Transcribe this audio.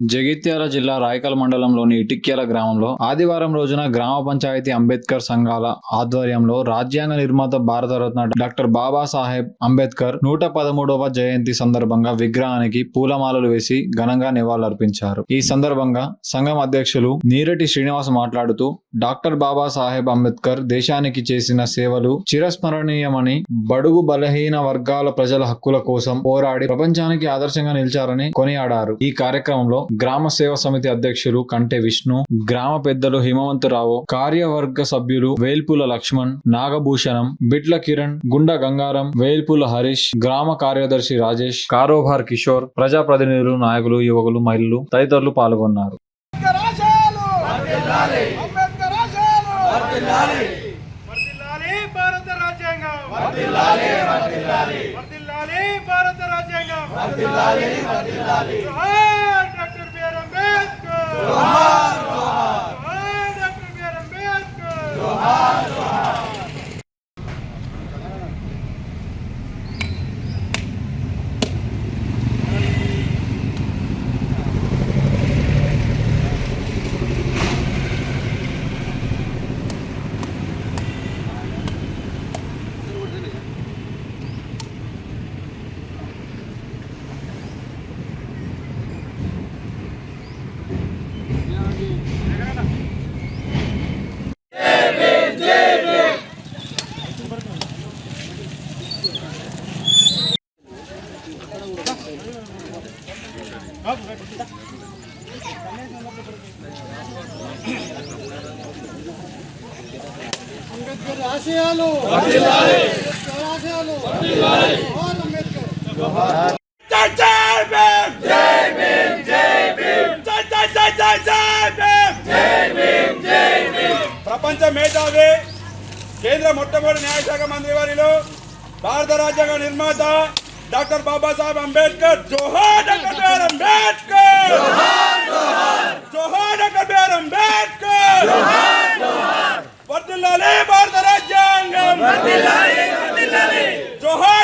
జగిత్యాల జిల్లా రాయకల్ మండలంలోని ఇటిక్యాల గ్రామంలో ఆదివారం రోజున గ్రామ పంచాయతీ అంబేద్కర్ సంఘాల ఆధ్వర్యంలో రాజ్యాంగ నిర్మాత భారతరత్న డాక్టర్ బాబాసాహెబ్ అంబేద్కర్ 113వ జయంతి సందర్భంగా విగ్రహానికి పూలమాలలు వేసి ఘనంగా నివాళులర్పించారు. ఈ సందర్భంగా సంఘం అధ్యక్షులు నీరటి శ్రీనివాస్ మాట్లాడుతూ డాక్టర్ బాబాసాహెబ్ అంబేద్కర్ దేశానికి చేసిన సేవలు చిరస్మరణీయమని, బడుగు బలహీన వర్గాల ప్రజల హక్కుల కోసం పోరాడి ప్రపంచానికి ఆదర్శంగా నిలిచారని కొనియాడారు. ఈ కార్యక్రమంలో గ్రామ సేవా సమితి అధ్యక్షులు కంటె విష్ణు, గ్రామ పెద్దలు హిమవంతరావు, కార్యవర్గ సభ్యులు వేల్పుల లక్ష్మణ్, నాగభూషణం, బిట్ల కిరణ్, గుండ గంగారం, వేల్పుల హరీష్, గ్రామ కార్యదర్శి రాజేష్, కారోబార్ కిషోర్, ప్రజాప్రతినిధులు, నాయకులు, యువకులు, మహిళలు తదితరులు పాల్గొన్నారు. అంబేద్కర్ ఆశయాలు ప్రపంచ మేధావి కేంద్ర మొట్టమొదటి న్యాయశాఖ మంత్రి వారిలో భారత రాజ్యాంగ నిర్మాత డాక్టర్ బాబాసాహెబ్ అంబేద్కర్. జోహార్ డాక్టర్ బిఆర్ అంబేద్కర్. జోహార్ డాక్టర్ బిఆర్ అంబేద్కర్. వర్ధిల్లాలి భారత రాజ్యాంగం. జోహార్